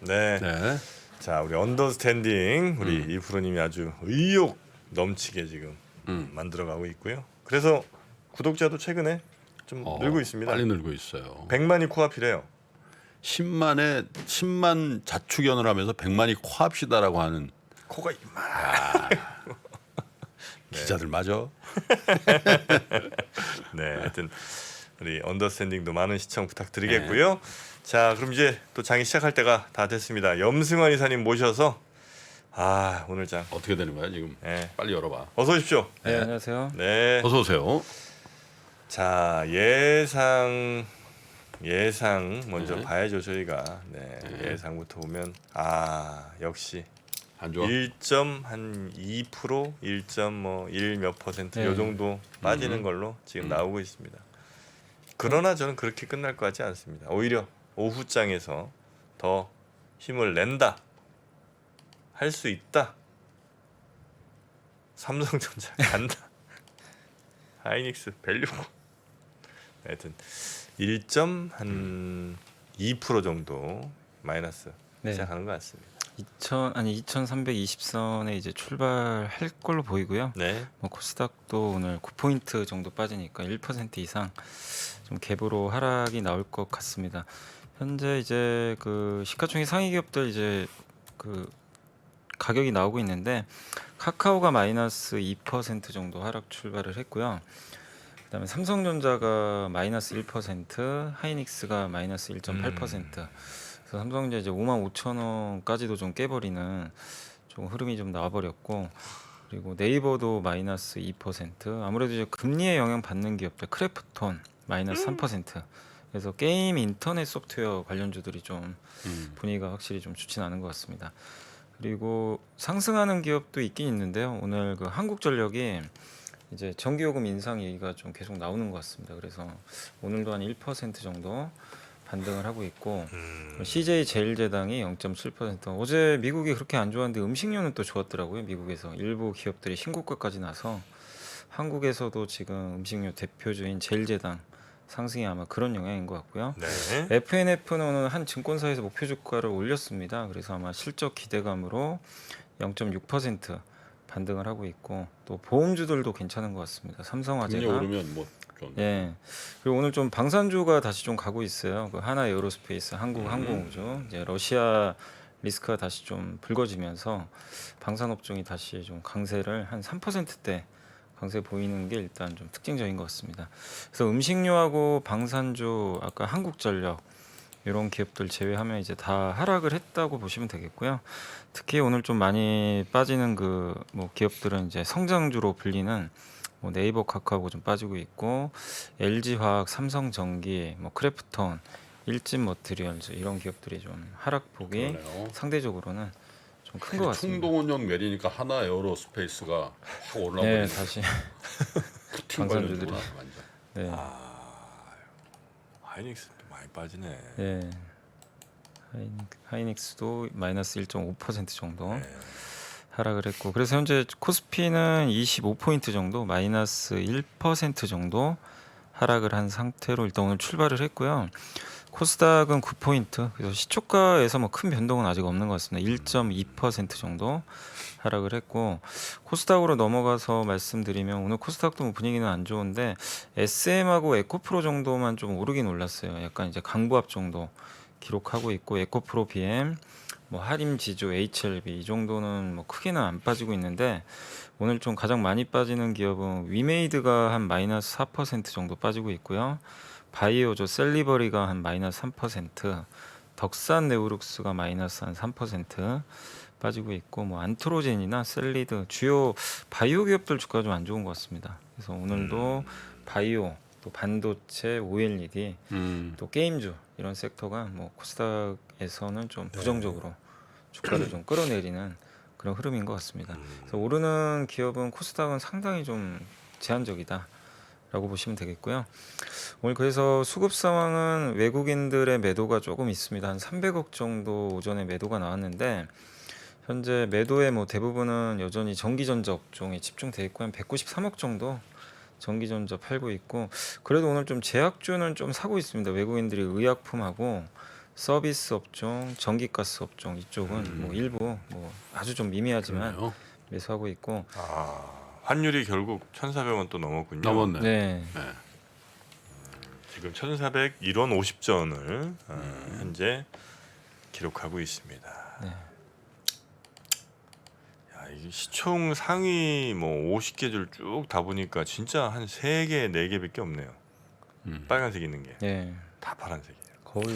네. 네. 자, 우리 언더스탠딩 우리 이프로님이 아주 의욕 넘치게 지금 만들어가고 있고요. 그래서 구독자도 최근에 좀 늘고 있습니다. 빨리 늘고 있어요. 100만이 코앞이래요. 10만 자축연을 하면서 100만이 코앞이다라고 하는 코가 이만. 기자들 맞아. 네, 하여튼 우리 언더스탠딩도 많은 시청 부탁드리겠고요. 자, 그럼 이제 또 장이 시작할 때가 다 됐습니다. 염승환 이사님 모셔서 오늘 장 어떻게 되는 거야 지금? 네. 빨리 열어봐. 어서 오십시오. 네, 안녕하세요. 네. 어서 오세요. 자, 예상 먼저 봐야죠 저희가. 네, 예상부터 보면 역시 안 좋아. 1.2%, 1.1 몇 퍼센트 네. 요 정도 빠지는 걸로 지금 나오고 있습니다. 그러나 저는 그렇게 끝날 것 같지 않습니다. 오히려 오후장에서 더 힘을 낸다, 할 수 있다. 삼성전자 간다. 하이닉스 밸류. 하여튼 1.2% 정도 마이너스 네. 시작하는 것 같습니다. 2320선에 이제 출발할 걸로 보이고요. 네. 뭐 코스닥도 오늘 9포인트 정도 빠지니까 1% 이상 좀 갭으로 하락이 나올 것 같습니다. 현재 이제 그 시가총액 상위 기업들 이제 그 가격이 나오고 있는데 카카오가 마이너스 2% 정도 하락 출발을 했고요. 그다음에 삼성전자가 마이너스 1%, 하이닉스가 마이너스 1.8%. 그래서 삼성전자 이제 55,000원까지도 좀 깨버리는 좀 흐름이 좀 나와버렸고, 그리고 네이버도 마이너스 2%. 아무래도 이제 금리에 영향 받는 기업들, 크래프톤 마이너스 3%. 그래서 게임 인터넷 소프트웨어 관련주들이 좀 분위기가 확실히 좀 좋진 않은 것 같습니다. 그리고 상승하는 기업도 있긴 있는데요. 오늘 그 한국전력이 이제 전기요금 인상 얘기가 좀 계속 나오는 것 같습니다. 그래서 오늘도 한 1% 정도 반등을 하고 있고, CJ 제일제당이 0.7%. 어제 미국이 그렇게 안 좋았는데 음식료는 또 좋았더라고요. 미국에서 일부 기업들이 신고가까지 나서 한국에서도 지금 음식료 대표주인 제일제당 상승이 아마 그런 영향인 것 같고요. 네. FNF는 오늘 한 증권사에서 목표 주가를 올렸습니다. 그래서 아마 실적 기대감으로 0.6% 반등을 하고 있고, 또 보험주들도 괜찮은 것 같습니다. 금리 삼성화재가 오르면 뭐 좀. 예. 그리고 오늘 좀 방산주가 다시 좀 가고 있어요. 그 하나 에어로스페이스, 한국 항공우주, 이제 러시아 리스크가 다시 좀 불거지면서 방산업종이 다시 좀 강세를 한 3%대 강세 보이는 게 일단 좀 특징적인 것 같습니다. 그래서 음식료하고 방산주, 아까 한국전력 이런 기업들 제외하면 이제 다 하락을 했다고 보시면 되겠고요. 특히 오늘 좀 많이 빠지는 그 뭐 기업들은 이제 성장주로 불리는 뭐 네이버, 카카오가 좀 빠지고 있고, LG화학, 삼성전기, 뭐 크래프톤, 일진머티리얼즈 이런 기업들이 좀 하락폭이 그러네요. 상대적으로는 좀 큰 것 같습니다. 충동원형 내리니까 하나 에어로스페이스가 확 네, 올라버리네. 다시 푸틴 방산주들이. 관련주구나 완전. 네, 하이닉스 많이 빠지네. 네. 하이닉스도 마이너스 1.5% 정도 하락을 했고, 그래서 현재 코스피는 25포인트 정도 마이너스 1% 정도 하락을 한 상태로 일단 오늘 출발을 했고요. 코스닥은 9포인트, 그래서 시초가에서 뭐 큰 변동은 아직 없는 것 같습니다. 1.2% 정도 하락을 했고, 코스닥으로 넘어가서 말씀드리면 오늘 코스닥도 뭐 분위기는 안 좋은데 SM하고 에코프로 정도만 좀 오르긴 올랐어요. 약간 이제 강보합 정도 기록하고 있고, 에코프로 BM, 뭐 하림지주, HLB 이 정도는 뭐 크게는 안 빠지고 있는데, 오늘 좀 가장 많이 빠지는 기업은 위메이드가 한 마이너스 4% 정도 빠지고 있고요. 바이오조 셀리버리가 한 마이너스 3%, 덕산 네오룩스가 마이너스 한 3% 빠지고 있고, 뭐 안트로젠이나 셀리드 주요 바이오 기업들 주가가 좀 안 좋은 것 같습니다. 그래서 오늘도 바이오, 또 반도체, OLED, 또 게임주 이런 섹터가 뭐 코스닥에서는 좀 부정적으로 주가를 좀 끌어내리는 그런 흐름인 것 같습니다. 그래서 오르는 기업은 코스닥은 상당히 좀 제한적이다라고 보시면 되겠고요. 오늘 그래서 수급 상황은 외국인들의 매도가 조금 있습니다. 한 300억 정도 오전에 매도가 나왔는데, 현재 매도의 뭐 대부분은 여전히 전기전자 업종에 집중돼 있고 한 193억 정도 전기전자 팔고 있고, 그래도 오늘 좀 제약주는 좀 사고 있습니다. 외국인들이 의약품하고 서비스 업종, 전기가스 업종 이쪽은 뭐 일부 뭐 아주 좀 미미하지만 그러네요. 매수하고 있고. 환율이 결국 1,400원 또 넘었군요. 넘었네. 네. 네. 지금 1,401원 50전을 현재 기록하고 있습니다. 네. 야, 이게 시총 상위 뭐 50개 줄 쭉 다 보니까 진짜 한 3개, 4개밖에 없네요. 빨간색 있는 게. 네. 다 파란색이에요. 거의.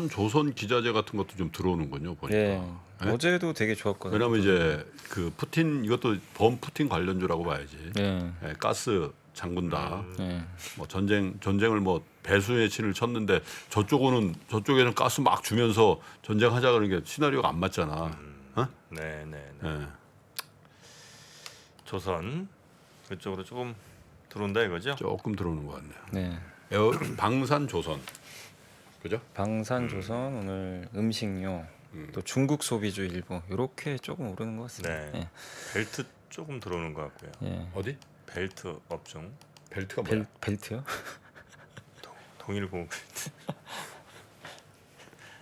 조선 기자재 같은 것도 좀 들어오는군요. 보니까. 네. 네? 어제도 되게 좋았거든요. 왜냐면 이제 그 푸틴 이것도 범푸틴 관련주라고 봐야지. 네. 예, 가스 장군다. 네. 뭐 전쟁을 뭐 배수의 진을 쳤는데 저쪽에는 가스 막 주면서 전쟁하자 그러는 게 시나리오가 안 맞잖아. 어? 네, 네, 네. 예. 조선 그쪽으로 조금 들어온다 이거죠? 조금 들어오는 것 같네요. 네. 방산 조선. 그죠? 방산조선 오늘 음식료 또 중국 소비주 일부 이렇게 조금 오르는 것 같습니다. 네. 네. 벨트 조금 들어오는 것 같고요. 예. 어디? 벨트 업종. 벨트가 뭐야? 벨트요? 동일보 벨트.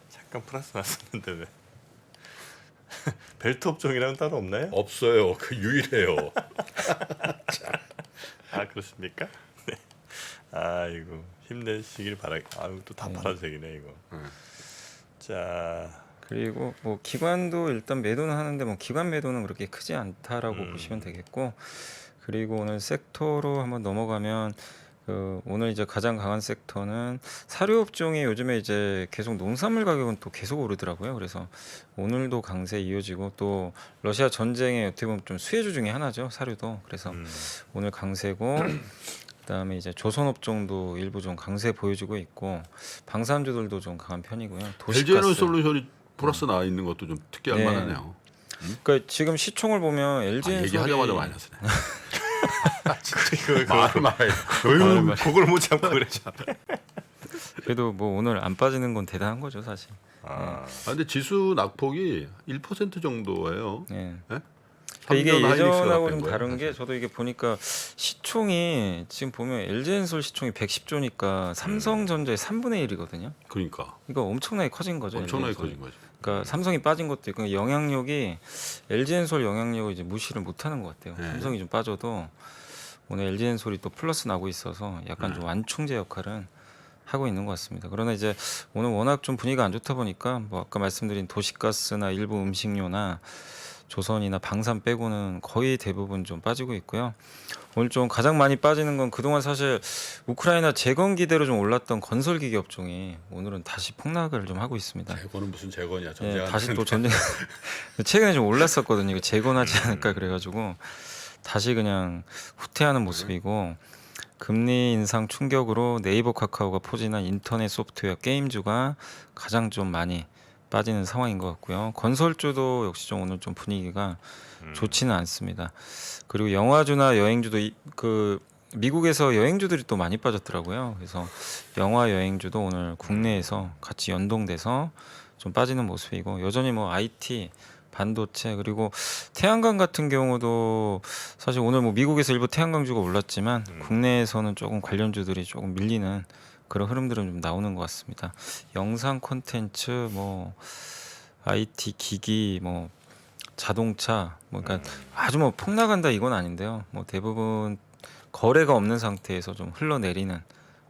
잠깐 플러스 났었는데 왜? 벨트 업종이랑 따로 없나요? 없어요. 그 유일해요. 아 그렇습니까? 네. 아이고 힘내시길 바라. 아유 또 다 파란색이네 이거. 자 그리고 뭐 기관도 일단 매도는 하는데 뭐 기관 매도는 그렇게 크지 않다라고 보시면 되겠고, 그리고 오늘 섹터로 한번 넘어가면 그 오늘 이제 가장 강한 섹터는 사료 업종이 요즘에 이제 계속 농산물 가격은 또 계속 오르더라고요. 그래서 오늘도 강세 이어지고, 또 러시아 전쟁의 어떻게 보면 좀 수혜주 중에 하나죠, 사료도. 그래서 오늘 강세고 그다음에 이제 조선 업종도 일부 좀 강세 보여주고 있고, 방산주들도 좀 강한 편이고요. LG에너지 도시가스. 솔루션이 플러스 나와 있는 것도 좀 특이할 네. 만하네요. 그러니까 지금 시총을 보면 LG 엔솔이 얘기하자마자 마이너스네. 진짜 말을 말해. 그걸 못 참고 그래. 그래도 뭐 오늘 안 빠지는 건 대단한 거죠, 사실. 아, 근데 지수 낙폭이 1% 정도예요. 네. 네? 그러니까 이게 3년 하이닉스가 예전하고 뺀 좀 거예요, 다른 게, 사실. 저도 이게 보니까 시총이 지금 보면 LG엔솔 시총이 110조니까 삼성전자의 3분의 1이거든요. 그러니까 이거 엄청나게 커진 거죠. 엄청나게 LG 엔솔이. 커진 거죠. 그러니까 삼성이 빠진 것도 있고, 영향력이 LG엔솔 영향력을 이제 무시를 못하는 것 같아요. 네. 삼성이 좀 빠져도 오늘 LG엔솔이 또 플러스 나고 있어서 약간 좀 완충제 역할은 하고 있는 것 같습니다. 그러나 이제 오늘 워낙 좀 분위기가 안 좋다 보니까 뭐 아까 말씀드린 도시가스나 일부 음식료나 조선이나 방산 빼고는 거의 대부분 좀 빠지고 있고요. 오늘 좀 가장 많이 빠지는 건 그동안 사실 우크라이나 재건 기대로 좀 올랐던 건설기계 업종이 오늘은 다시 폭락을 좀 하고 있습니다. 재건은 무슨 재건이야? 예, 전쟁 다시 또 전쟁 최근에 좀 올랐었거든요. 이거 재건하지 않을까 그래가지고 다시 그냥 후퇴하는 모습이고, 금리 인상 충격으로 네이버 카카오가 포진한 인터넷 소프트웨어 게임주가 가장 좀 많이 빠지는 상황인 것 같고요. 건설주도 역시 좀 오늘 좀 분위기가 좋지는 않습니다. 그리고 영화주나 여행주도 그 미국에서 여행주들이 또 많이 빠졌더라고요. 그래서 영화 여행주도 오늘 국내에서 같이 연동돼서 좀 빠지는 모습이고, 여전히 뭐 IT, 반도체, 그리고 태양광 같은 경우도 사실 오늘 뭐 미국에서 일부 태양광주가 올랐지만 국내에서는 조금 관련주들이 조금 밀리는 그런 흐름들은 좀 나오는 것 같습니다. 영상 콘텐츠, 뭐 IT 기기, 뭐 자동차, 뭐 그러니까 아주 뭐 폭락한다 이건 아닌데요. 뭐 대부분 거래가 없는 상태에서 좀 흘러내리는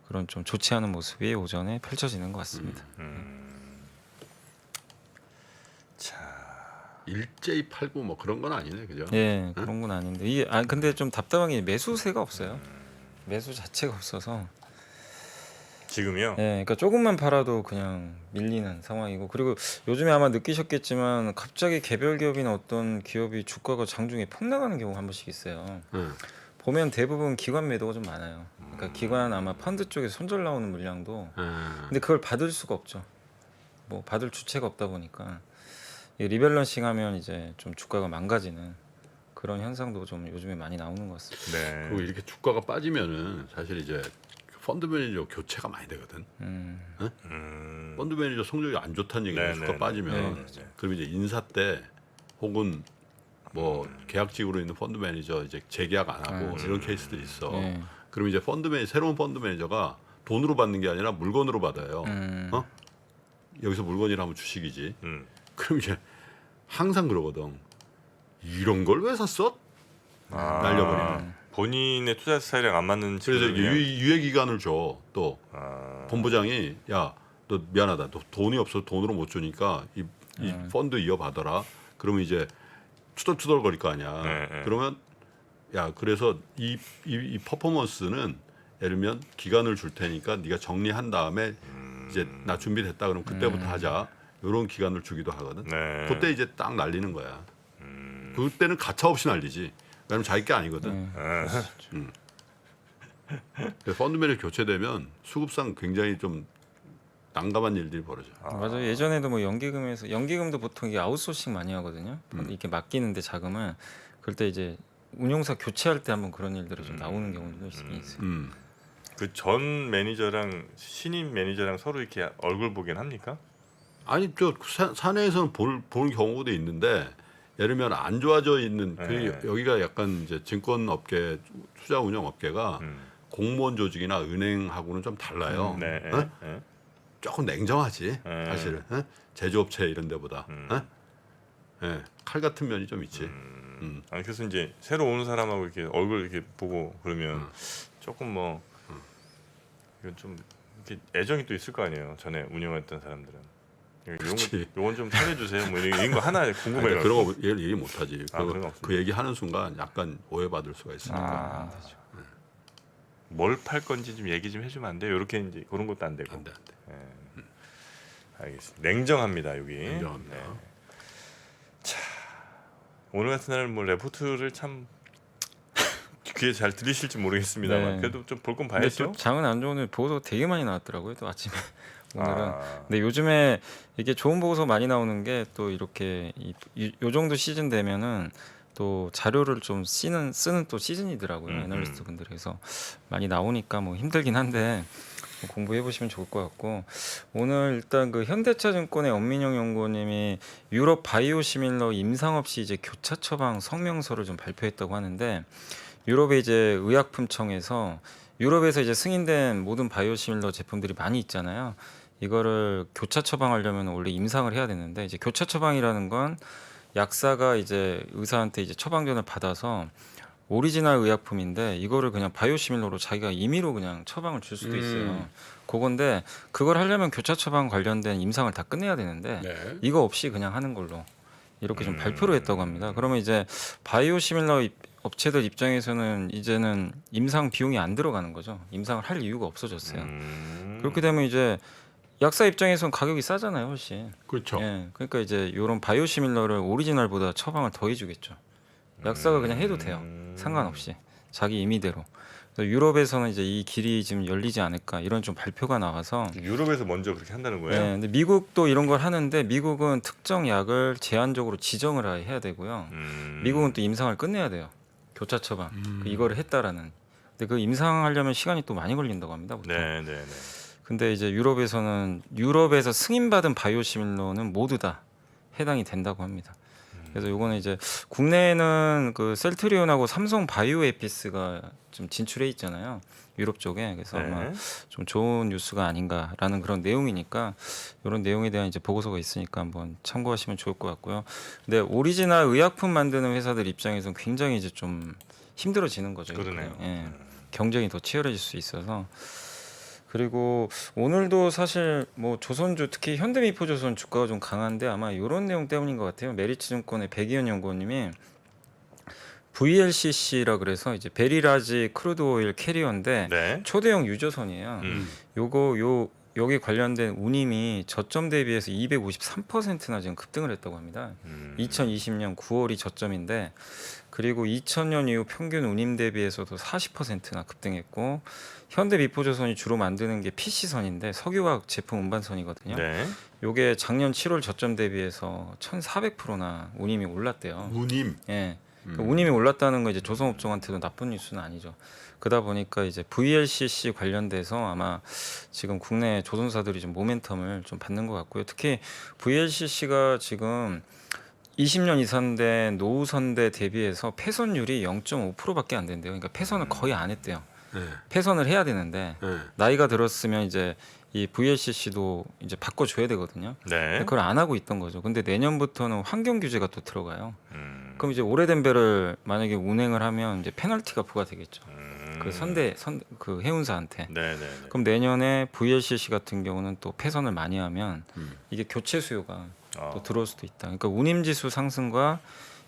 그런 좀 좋지 않은 모습이 오전에 펼쳐지는 것 같습니다. 자 일제히 팔고 뭐 그런 건 아니네, 그죠? 예, 그런 건 아닌데 이게 근데 좀 답답한 게 매수세가 없어요. 매수 자체가 없어서. 지금요. 예, 그러니까 조금만 팔아도 그냥 밀리는 상황이고, 그리고 요즘에 아마 느끼셨겠지만 갑자기 개별 기업이나 어떤 기업이 주가가 장중에 폭락하는 경우가 한 번씩 있어요. 보면 대부분 기관 매도가 좀 많아요. 그러니까 기관 아마 펀드 쪽에서 손절 나오는 물량도, 근데 그걸 받을 수가 없죠. 뭐 받을 주체가 없다 보니까 이 리밸런싱 하면 이제 좀 주가가 망가지는 그런 현상도 좀 요즘에 많이 나오는 것 같습니다. 네. 그리고 이렇게 주가가 빠지면은 사실 이제 펀드 매니저 교체가 많이 되거든. 펀드 매니저 성적이 안 좋다는 얘기예요. 주가 빠지면. 그럼 이제 인사 때 혹은 뭐 계약직으로 있는 펀드 매니저 이제 재계약 안 하고 이런 케이스들이 있어. 네. 그럼 이제 새로운 펀드 매니저가 돈으로 받는 게 아니라 물건으로 받아요. 여기서 물건이라면 주식이지. 그럼 이제 항상 그러거든. 이런 걸 왜 샀어? 날려버리는. 본인의 투자 스타일이랑 안 맞는 그래서 친구들 그냥- 유예 기간을 줘. 또 본부장이 야, 너 미안하다. 너 돈이 없어서 돈으로 못 주니까 이 펀드 이어받아라. 그러면 이제 투덜투덜 거릴 거 아니야. 네. 그러면 야, 그래서 이 퍼포먼스는 예를 들면 기간을 줄 테니까 네가 정리한 다음에 이제 나 준비됐다 그러면 그때부터 하자. 이런 기간을 주기도 하거든. 네. 그때 이제 딱 날리는 거야. 그때는 가차 없이 날리지. 왜냐면 자기 게 아니거든. 그래서 펀드 매니저 교체되면 수급상 굉장히 좀 난감한 일들이 벌어져. 맞아요. 예전에도 뭐 연기금에서 연기금도 보통 이게 아웃소싱 많이 하거든요. 이렇게 맡기는데 자금을 그럴 때 이제 운용사 교체할 때 한번 그런 일들이 좀 나오는 경우도 있긴 있어요. 그 전 매니저랑 신임 매니저랑 서로 이렇게 얼굴 보긴 합니까? 아니 저 사내에서는 볼 경우도 있는데 예를 들면 안 좋아져 있는 여기가 약간 이제 증권업계 투자 운영 업계가 공무원 조직이나 은행하고는 좀 달라요. 네. 어? 조금 냉정하지 사실은 제조업체 이런 데보다 칼 같은 면이 좀 있지. 아니 그래서 이제 새로 오는 사람하고 이렇게 얼굴 이렇게 보고 그러면 조금 뭐 이건 좀 이렇게 애정이 또 있을 거 아니에요. 전에 운영했던 사람들은. 그렇지. 요건 좀 살려주세요. 뭐 이런 거 하나 아니, 궁금해요. 그런 거 얘기 못하지. 그런 거 없어요? 그 얘기 하는 순간 약간 오해받을 수가 있으니까. 아, 되죠. 뭘 팔 건지 좀 얘기 좀 해주면 안 돼요? 이렇게 이제 그런 것도 안 되고. 안 돼. 알겠습니다. 냉정합니다 여기. 인정합니다. 네. 오늘 같은 날은 뭐 레포트를 참 귀에 잘 들리실지 모르겠습니다만 네. 그래도 좀 볼 건 근데 봐야죠. 또 장은 안 좋은 보고서 되게 많이 나왔더라고요. 또 아침에 오늘은. 아, 근데 요즘에 이게 좋은 보고서 많이 나오는 게 또 이렇게 요 정도 시즌 되면은 또 자료를 좀 쓰는 또 시즌이더라고요. 애널리스트 분들이. 그래서 많이 나오니까 뭐 힘들긴 한데 뭐 공부해 보시면 좋을 것 같고 오늘 일단 그 현대차증권의 엄민영 연구원님이 유럽 바이오시밀러 임상 없이 이제 교차 처방 성명서를 좀 발표했다고 하는데 유럽의 이제 의약품청에서 유럽에서 이제 승인된 모든 바이오시밀러 제품들이 많이 있잖아요. 이거를 교차 처방하려면 원래 임상을 해야 되는데 이제 교차 처방이라는 건 약사가 이제 의사한테 이제 처방전을 받아서 오리지널 의약품인데 이거를 그냥 바이오시밀러로 자기가 임의로 그냥 처방을 줄 수도 있어요. 그건데 그걸 하려면 교차 처방 관련된 임상을 다 끝내야 되는데 네. 이거 없이 그냥 하는 걸로 이렇게 좀 발표를 했다고 합니다. 그러면 이제 바이오시밀러 업체들 입장에서는 이제는 임상 비용이 안 들어가는 거죠. 임상을 할 이유가 없어졌어요. 그렇게 되면 이제 약사 입장에서는 가격이 싸잖아요, 훨씬. 그렇죠. 예, 그러니까 이제 이런 바이오시밀러를 오리지널보다 처방을 더 해주겠죠. 약사가 그냥 해도 돼요. 상관없이 자기 임의대로. 그래서 유럽에서는 이제 이 길이 지금 열리지 않을까 이런 좀 발표가 나와서. 유럽에서 먼저 그렇게 한다는 거예요? 네, 근데 미국도 이런 걸 하는데 미국은 특정 약을 제한적으로 지정을 해야 되고요. 미국은 또 임상을 끝내야 돼요. 교차 처방. 이거를 했다라는. 근데 그 임상하려면 시간이 또 많이 걸린다고 합니다. 보통. 네. 근데 이제 유럽에서 승인받은 바이오시밀러는 모두 다 해당이 된다고 합니다. 그래서 요거는 이제 국내에는 그 셀트리온하고 삼성 바이오에피스가 좀 진출해 있잖아요. 유럽 쪽에. 그래서 아마 좀 좋은 뉴스가 아닌가라는 그런 내용이니까 이런 내용에 대한 이제 보고서가 있으니까 한번 참고하시면 좋을 것 같고요. 근데 오리지널 의약품 만드는 회사들 입장에서는 굉장히 이제 좀 힘들어지는 거죠. 그러네요. 예. 경쟁이 더 치열해질 수 있어서. 그리고 오늘도 사실 뭐 조선주 특히 현대미포조선 주가가 좀 강한데 아마 이런 내용 때문인 것 같아요. 메리츠증권의 백이현 연구원님이 VLCC라 그래서 이제 베리라지 크루드 오일 캐리어인데 네. 초대형 유조선이에요. 여기 관련된 운임이 저점 대비해서 253%나 지금 급등을 했다고 합니다. 2020년 9월이 저점인데 그리고 2000년 이후 평균 운임 대비해서도 40%나 급등했고 현대미포조선이 주로 만드는 게 PC선인데 석유화학 제품 운반선이거든요. 네. 요게 작년 7월 저점 대비해서 1,400%나 운임이 올랐대요. 운임. 예. 그 운임이 올랐다는 건 이제 조선업종한테도 나쁜 뉴스는 아니죠. 그러다 보니까 이제 VLCC 관련돼서 아마 지금 국내 조선사들이 좀 모멘텀을 좀 받는 것 같고요. 특히 VLCC가 지금 20년 이상 된 노후선대 대비해서 폐선율이 0.5%밖에 안 된대요. 그러니까 폐선을 거의 안 했대요. 네. 폐선을 해야 되는데 네. 나이가 들었으면 이제 이 VLCC도 이제 바꿔줘야 되거든요. 네. 그걸 안 하고 있던 거죠. 근데 내년부터는 환경 규제가 또 들어가요. 그럼 이제 오래된 배를 만약에 운행을 하면 이제 페널티가 부과되겠죠. 그 해운사한테. 네, 네. 그럼 내년에 VLCC 같은 경우는 또 폐선을 많이 하면 이게 교체 수요가 또 들어올 수도 있다. 그러니까 운임지수 상승과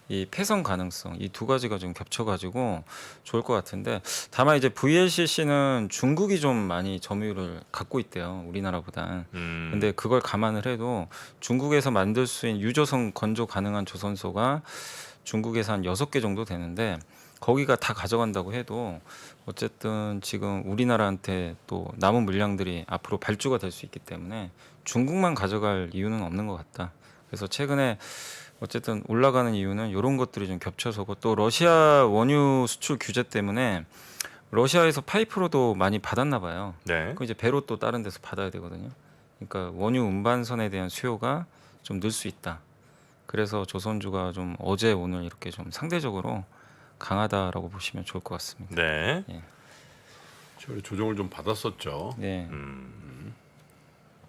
이 폐선 가능성 이 두 가지가 좀 겹쳐가지고 좋을 것 같은데 다만 이제 VLCC는 중국이 좀 많이 점유율을 갖고 있대요 우리나라보다. 근데 그걸 감안을 해도 중국에서 만들 수 있는 유조선 건조 가능한 조선소가 중국에서 한 6개 정도 되는데 거기가 다 가져간다고 해도 어쨌든 지금 우리나라한테 또 남은 물량들이 앞으로 발주가 될 수 있기 때문에 중국만 가져갈 이유는 없는 것 같다. 그래서 최근에 어쨌든 올라가는 이유는 이런 것들이 좀 겹쳐서고 또 러시아 원유 수출 규제 때문에 러시아에서 파이프로도 많이 받았나 봐요. 네. 그 이제 배로 또 다른 데서 받아야 되거든요. 그러니까 원유 운반선에 대한 수요가 좀 늘 수 있다. 그래서 조선주가 좀 어제 오늘 이렇게 좀 상대적으로 강하다라고 보시면 좋을 것 같습니다. 네. 조정을 좀 받았었죠. 네.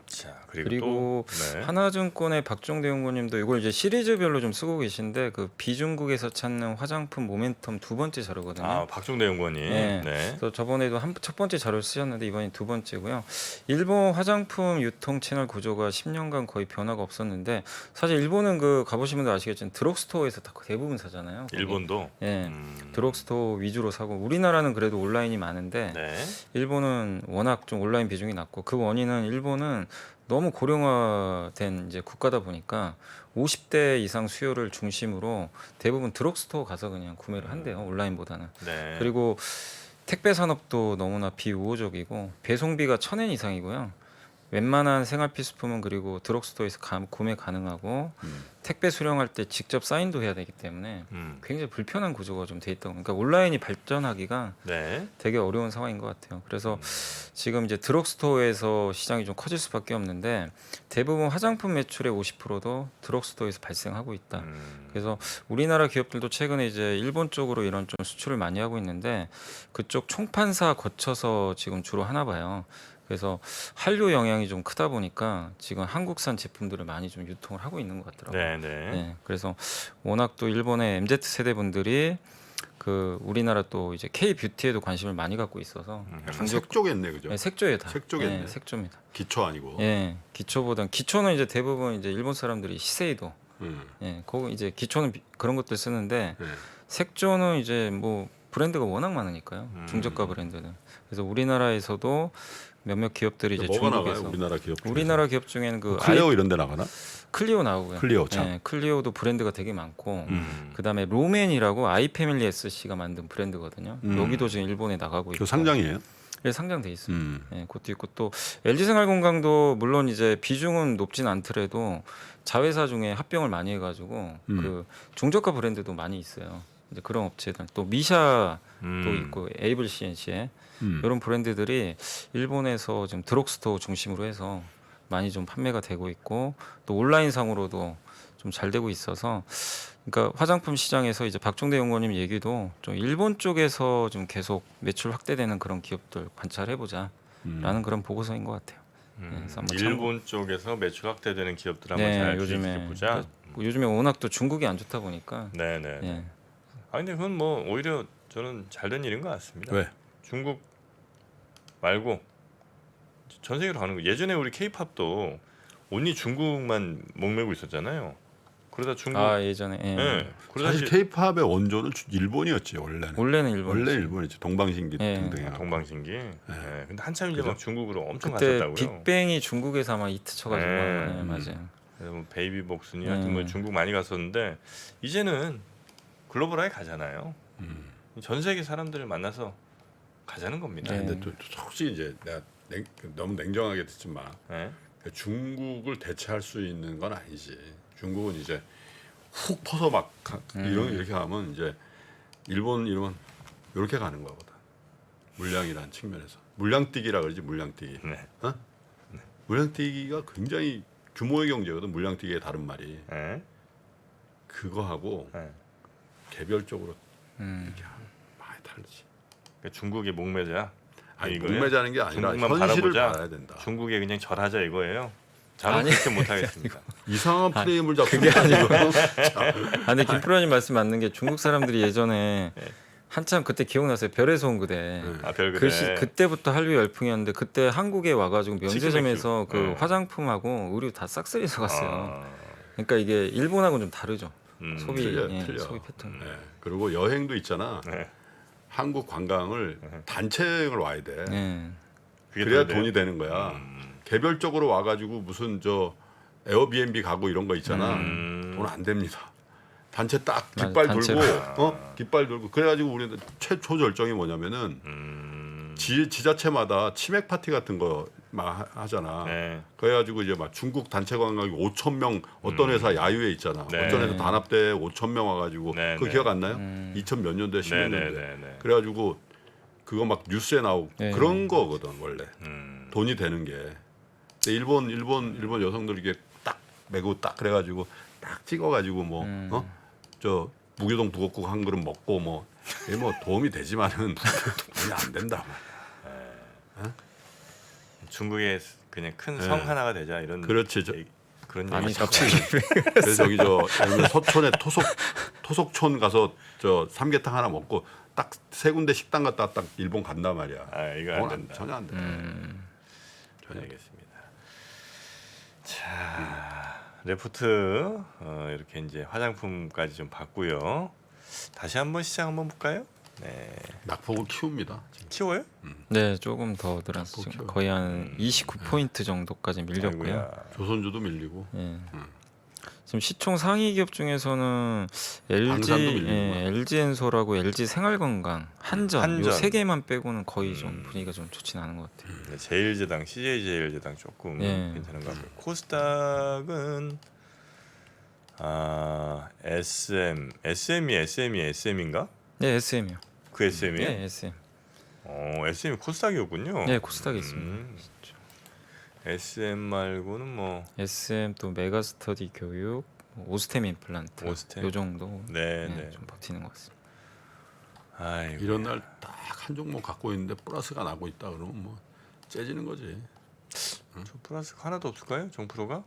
자, 그리고 또, 네. 하나증권의 박종대 연구님도 이걸 이제 시리즈별로 좀 쓰고 계신데 그 비중국에서 찾는 화장품 모멘텀 두 번째 자료거든요. 아, 박종대 연구원님. 네. 네. 그래서 저번에도 첫 번째 자료를 쓰셨는데 이번이 두 번째고요. 일본 화장품 유통 채널 구조가 10년간 거의 변화가 없었는데 사실 일본은 그 가보시면 아시겠지만 드럭스토어에서 다 대부분 사잖아요. 거기. 일본도. 예, 드럭스토어 위주로 사고 우리나라는 그래도 온라인이 많은데 네. 일본은 워낙 좀 온라인 비중이 낮고 그 원인은 일본은 너무 고령화된 이제 국가다 보니까 50대 이상 수요를 중심으로 대부분 드럭스토어 가서 그냥 구매를 한대요 온라인보다는. 네. 그리고 택배 산업도 너무나 비우호적이고 배송비가 1,000엔 이상이고요. 웬만한 생활 필수품은 그리고 드럭스토어에서 구매 가능하고 택배 수령할 때 직접 사인도 해야 되기 때문에 굉장히 불편한 구조가 좀 돼 있다고. 그러니까 온라인이 발전하기가 네. 되게 어려운 상황인 것 같아요. 그래서 지금 이제 드럭스토어에서 시장이 좀 커질 수밖에 없는데 대부분 화장품 매출의 50%도 드럭스토어에서 발생하고 있다. 그래서 우리나라 기업들도 최근에 이제 일본 쪽으로 이런 좀 수출을 많이 하고 있는데 그쪽 총판사 거쳐서 지금 주로 하나 봐요. 그래서 한류 영향이 좀 크다 보니까 지금 한국산 제품들을 많이 좀 유통을 하고 있는 것 같더라고요. 네, 네. 네, 그래서 워낙 또 일본의 MZ 세대 분들이 그 우리나라 또 이제 K 뷰티에도 관심을 많이 갖고 있어서 약간 색조겠네, 그죠? 네, 색조에 다 색조겠네. 네, 색조입니다. 기초 아니고. 예, 기초는 이제 대부분 이제 일본 사람들이 시세이도 예, 거기 이제 기초는 그런 것들 쓰는데 네. 색조는 이제 뭐 브랜드가 워낙 많으니까요. 중저가 브랜드는. 그래서 우리나라에서도 몇몇 기업들이 이제 뭐가 나가요? 중국에서 우리나라 기업 중에는 그 클리오 이런 데 나가나? 클리오 나오고요. 클리오 참. 네, 클리오도 브랜드가 되게 많고 그다음에 로맨이라고 아이패밀리 SC가 만든 브랜드거든요. 여기도 지금 일본에 나가고 있고. 그 상장이에요? 네, 상장돼 있어요. 네, 그것도 있고 또 LG생활건강도 물론 이제 비중은 높진 않더라도 자회사 중에 합병을 많이 해가지고 그 중저가 브랜드도 많이 있어요. 이제 그런 업체들 또 미샤도 있고 에이블 CNC에 이런 브랜드들이 일본에서 지금 드럭스토어 중심으로 해서 많이 좀 판매가 되고 있고 또 온라인 상으로도 좀 잘 되고 있어서 그러니까 화장품 시장에서 이제 박종대 연구원님 얘기도 좀 일본 쪽에서 좀 계속 매출 확대되는 그런 기업들 관찰해보자라는 그런 보고서인 것 같아요. 네, 그래서 한번 일본 쪽에서 매출 확대되는 기업들 한번 잘 주시해보자. 그러니까 요즘에 워낙 또 중국이 안 좋다 보니까. 네네. 예. 아 근데 그건 뭐 오히려 저는 잘된 일인 것 같습니다. 왜? 중국 말고 전 세계로 가는 거. 예전에 우리 K-팝도 온리 중국만 목매고 있었잖아요. 그러다 중국. 예전에. 예. 네. 그러다 사실 K-팝의 원조는 일본이었지 원래는. 원래는 일본. 원래 일본이지. 동방신기 등등. 동방신기. 네. 근데 한참 이제 그죠? 막 중국으로 엄청 그때 갔었다고요. 빅뱅이 중국에서 아마 히트 쳐가지고. 네. 네, 맞아요. 그래서 뭐 베이비복스니 하여튼 뭐 중국 많이 갔었는데 이제는 글로벌하게 가잖아요. 전 세계 사람들을 만나서 가자는 겁니다. 네. 근데 또 혹시 이제 내가 너무 냉정하게 듣지 마. 네. 중국을 대체할 수 있는 건 아니지. 중국은 이제 훅 퍼서 막 이렇게 하면 이제 일본 이러면 이렇게 가는 거거든. 물량이라는 측면에서 물량뛰기라 그러지 물량뛰기. 네. 어? 물량뛰기가 굉장히 규모의 경제거든. 물량뛰기의 다른 말이. 네. 그거하고 네. 개별적으로 이렇게 하면 많이 다르지. 그러니까 중국의 목매자. 아니 이거예요? 목매자는 게 아니라 중국만 현실을 바라보자. 봐야 된다. 중국에 그냥 절하자 이거예요. 저는 아니, 그렇게 못하겠습니다. 이상한 프레임을 잡고 그게 아니고. 참. 근데 김프로님 말씀 맞는 게 중국 사람들이 예전에 네. 한참 그때 기억나세요. 별의 소음 그대. 네. 아 별그대. 글씨 그때부터 한류 열풍이었는데 그때 한국에 와가지고 면세점에서 그 네. 화장품하고 의류 다 싹쓸이서 갔어요. 아, 그러니까 이게 일본하고는 좀 다르죠. 소비 틀려. 소비 패턴. 네. 그리고 여행도 있잖아. 네. 한국 관광을 단체 여행을 와야 돼. 네. 그게 그래야 더 돼요? 돈이 되는 거야. 개별적으로 와가지고 무슨 저 에어비앤비 가고 이런 거 있잖아. 돈 안 됩니다. 단체 딱 맞아, 깃발 단체로. 들고 깃발 들고 그래가지고 우리는 최초 절정이 뭐냐면은 지자체마다 치맥 파티 같은 거 막 하잖아. 네. 그래가지고 이제 막 중국 단체 관광이 5천 명 어떤 회사 야유회 있잖아. 네. 어떤 회사 단합대 5천 명 와가지고 네, 그거 네. 기억 안 나요? 2000 몇 년대 16년대. 네네네. 그래가지고 그거 막 뉴스에 나오고 네. 그런 거거든 원래 돈이 되는 게. 근데 일본 여성들 이게 딱 메고 딱 그래가지고 딱 찍어가지고 뭐 저 무교동 북엇국 한 그릇 먹고 뭐 이게 뭐 도움이 되지만은 돈이 안 된다. 중국에 그냥 큰 성 네. 하나가 되자 이런. 그렇지. 그런 얘기. 아니 갑자기 그래서 저기 저 아니면 서촌에 토속촌 가서 저 삼계탕 하나 먹고 딱 세 군데 식당 갔다 딱 일본 간단 말이야. 아 이거 안 그건 된다. 전혀 안 돼. 전혀. 알겠습니다. 자 레포트 이렇게 이제 화장품까지 좀 봤고요. 다시 한번 시장 한번 볼까요? 네. 낙폭을 키웁니다. 키워요? 네 조금 더 늘었어요. 그렇죠. 거의 한 29포인트 정도까지 밀렸고요. 아이고야. 조선주도 밀리고 예. 지금 시총 상위 기업 중에서는 LG, 방산도 밀리는구나. LG엔솔하고 LG 생활건강, 한전 한전. 요 세 개만 빼고는 거의 좀 분위기가 좀 좋지는 않은 것 같아요. 네, 제일제당, CJ제일제당 조금 예. 괜찮은 것 같고요. 코스닥은 SM인가? 네 SM이요. 그 SM이에요? 네 SM. SM이 코스닥이었군요. 네 코스닥에 있습니다. SM 말고는 뭐 SM 또 메가스터디 교육, 오스템 임플란트 오스템. 요 정도 네, 네, 네. 좀 버티는 것 같습니다. 아이고. 이런 날 딱 한 종목 갖고 있는데 플러스가 나고 있다 그러면 뭐 째지는 거지. 저 플러스 하나도 없을까요? 정프로가?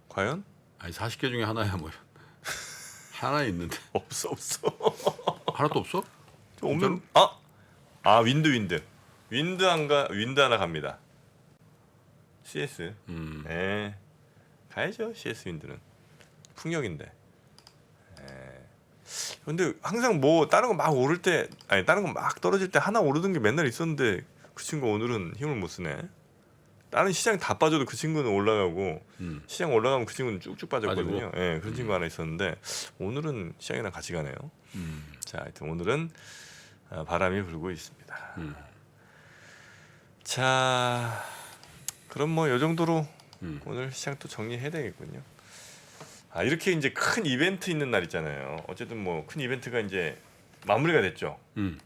과연? 아니 40개 중에 하나야 뭐 하나 있는데 없어. 하나도 없어? 저 오면 윈드 하나 갑니다. CS. 네. 가야죠. CS 윈드는 풍력인데. 근데 항상 뭐 다른 거 막 오를 때 다른 거 막 떨어질 때 하나 오르던 게 맨날 있었는데 그 친구 오늘은 힘을 못 쓰네. 다른 시장 다 빠져도 그 친구는 올라가고 시장 올라가면 그 친구는 쭉쭉 빠졌거든요. 예, 그런 친구 하나 있었는데 오늘은 시장이랑 같이 가네요. 자, 하여튼 오늘은 바람이 불고 있습니다. 자, 그럼 뭐 이 정도로 오늘 시장 또 정리해야 되겠군요. 이렇게 이제 큰 이벤트 있는 날 있잖아요. 어쨌든 뭐 큰 이벤트가 이제 마무리가 됐죠.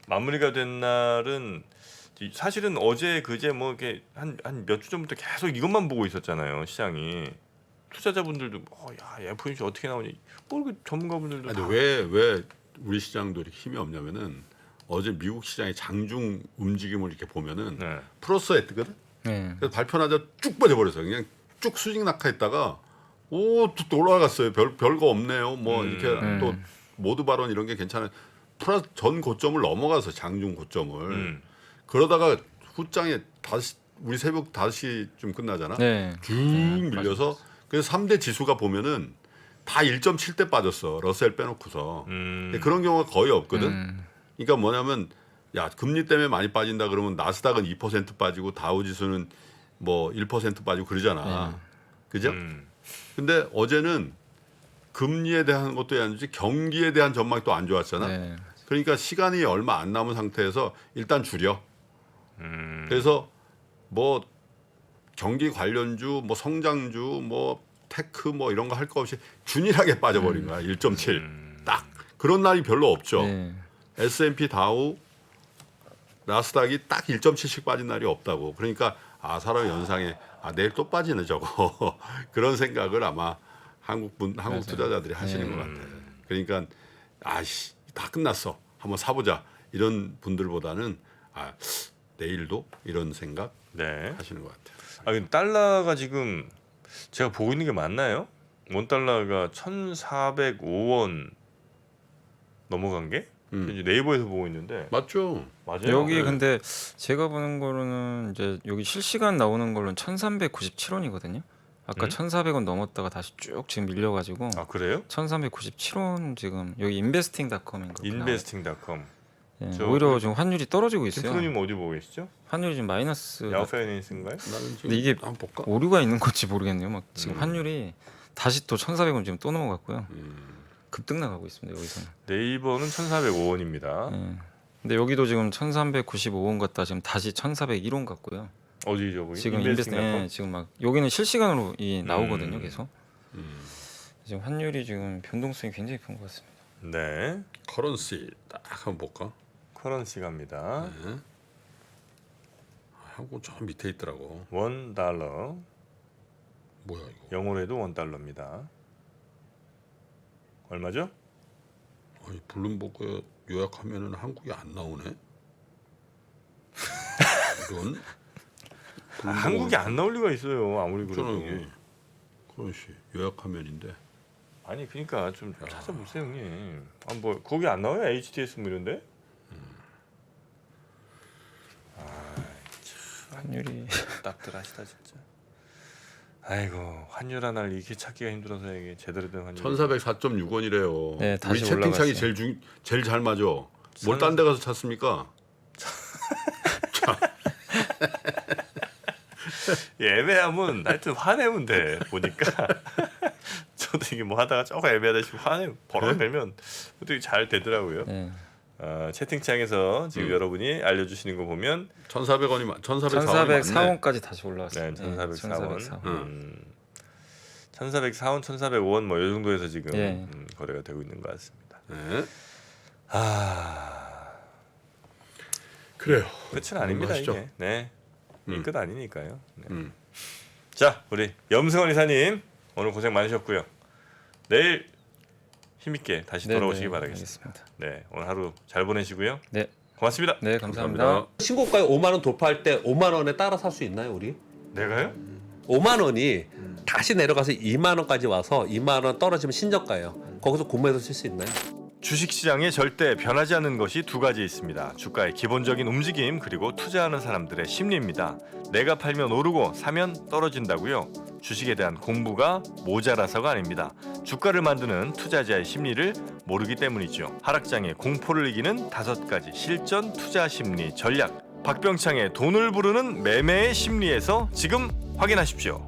마무리가 된 날은 사실은 어제 그제 뭐 이렇게 한 몇 주 전부터 계속 이것만 보고 있었잖아요. 시장이 투자자분들도 야 FOMC 어떻게 나오니? 뭐 이렇게 전문가분들도 아니 다 왜 우리 시장도 이렇게 힘이 없냐면은 어제 미국 시장의 장중 움직임을 이렇게 보면은 네. 플러스에 뜨거든. 네. 그래서 발표하자 쭉 빠져버렸어요. 그냥 쭉 수직 낙하했다가 또 올라갔어요. 별거 없네요. 뭐 이렇게 또 모두 발언 이런 게 괜찮아요. 플러스 전 고점을 넘어가서 장중 고점을 그러다가 후장에 다시 우리 새벽 5시쯤 끝나잖아. 네. 쭉 밀려서 그래서 3대 지수가 보면은 다 1.7대 빠졌어. 러셀 빼놓고서. 근데 그런 경우가 거의 없거든. 그러니까 뭐냐면 야 금리 때문에 많이 빠진다 그러면 나스닥은 2% 빠지고 다우 지수는 뭐 1% 빠지고 그러잖아. 그죠? 근데 어제는 금리에 대한 것도 아니지 경기에 대한 전망이 또 안 좋았잖아. 네. 그러니까 시간이 얼마 안 남은 상태에서 일단 줄여. 그래서 뭐 경기 관련주, 뭐 성장주, 뭐 테크 뭐 이런 거 할 거 없이 균일하게 빠져버린 거야. 1.7. 딱 그런 날이 별로 없죠. 네. S&P 다우 나스닥이 딱 1.7씩 빠진 날이 없다고. 그러니까 사람 연상에 내일 또 빠지네 저거. 그런 생각을 아마 한국 투자자들이 하시는 것 같아요. 그러니까 다 끝났어. 한번 사보자. 이런 분들보다는 내일도 이런 생각 네. 하시는 것 같아요. 아, 근데 달러가 지금 제가 보고 있는 게 맞나요? 원 달러가 1,405원 넘어간 게? 이제 네이버에서 보고 있는데 맞죠? 맞아요? 여기 네. 근데 제가 보는 거로는 이제 여기 실시간 나오는 걸로는 1,397원이거든요. 아까 1,400원 넘었다가 다시 쭉 지금 밀려가지고 아 그래요? 1,397원 지금 여기 인베스팅닷컴인 거. 인베스팅닷컴. 예, 저 오히려 우리 좀 환율이 떨어지고 있어요. 김프로님 어디 보고 계시죠? 환율이 지금 마이너스 야오파이낸스인가요? 나는 지금 근데 이게 한번 볼까? 오류가 있는 건지 모르겠네요. 막 지금 환율이 다시 또 1,400원 지금 또 넘어갔고요. 급등 나가고 있습니다. 여기서는. 네이버는 1,405원입니다. 예. 근데 여기도 지금 1,395원 갔다 지금 다시 1,401원 갔고요. 어디죠 거기? 지금 인베스팅닷컴? 예, 지금 막 여기는 실시간으로 이 나오거든요. 계속. 지금 환율이 지금 변동성이 굉장히 큰 것 같습니다. 네. 커런시 딱 한번 볼까? 커런시 갑니다. 네. 한국 저 밑에 있더라고. 원 달러. 뭐야 이거? 영어로 해도 원 달러입니다. 얼마죠? 아니 블룸버그에 요약하면은 한국이 안 나오네. 이건 아, 한국이 안 나올 리가 있어요. 아무리 저는 그래도. 여기 커런시 요약화면인데 아니 그러니까 좀 찾아보세요 형님. 아, 뭐 거기 안 나와요? HTS 뭐 이런데? 환율이 답답하시다 진짜. 아이고 환율 하나를 이렇게 찾기가 힘들어서 이게 제대로 된 환율. 1,404.6원이래요. 네, 다시 우리 채팅창이 올라갔어요. 제일 잘 맞아. 뭘 딴 데 가서 찾습니까? 애매하면 하여튼 화내면 돼 보니까. 저도 이게 뭐 하다가 조금 애매하다 싶으면 화내 버럭 내면 어떻게 잘 되더라고요. 예. 채팅창에서 지금 여러분이 알려주시는 거 보면 1,400원이 1,404원이 1,404원까지 다시 올라왔어요. 네, 1,404원, 1,404원. 1,404원, 1,405원 뭐 이 정도에서 지금 예. 거래가 되고 있는 것 같습니다. 네. 아 그래요. 끝은 아닙니다 넘어가시죠. 이게. 네, 이 끝 아니니까요. 네. 음. 자 우리 염승원 이사님 오늘 고생 많으셨고요. 내일 힘있게 다시 네, 돌아오시기 네, 바라겠습니다. 알겠습니다. 네 오늘 하루 잘 보내시고요. 네, 고맙습니다. 네 감사합니다. 감사합니다. 신고가에 5만 원 돌파할 때 5만 원에 따라 살 수 있나요, 우리? 내가요? 5만 원이 다시 내려가서 2만 원까지 와서 2만 원 떨어지면 신저가예요. 거기서 구매해서 쓸 수 있나요? 주식시장에 절대 변하지 않는 것이 두 가지 있습니다. 주가의 기본적인 움직임 그리고 투자하는 사람들의 심리입니다. 내가 팔면 오르고 사면 떨어진다고요. 주식에 대한 공부가 모자라서가 아닙니다. 주가를 만드는 투자자의 심리를 모르기 때문이죠. 하락장의 공포를 이기는 5가지 실전 투자 심리 전략. 박병창의 돈을 부르는 매매의 심리에서 지금 확인하십시오.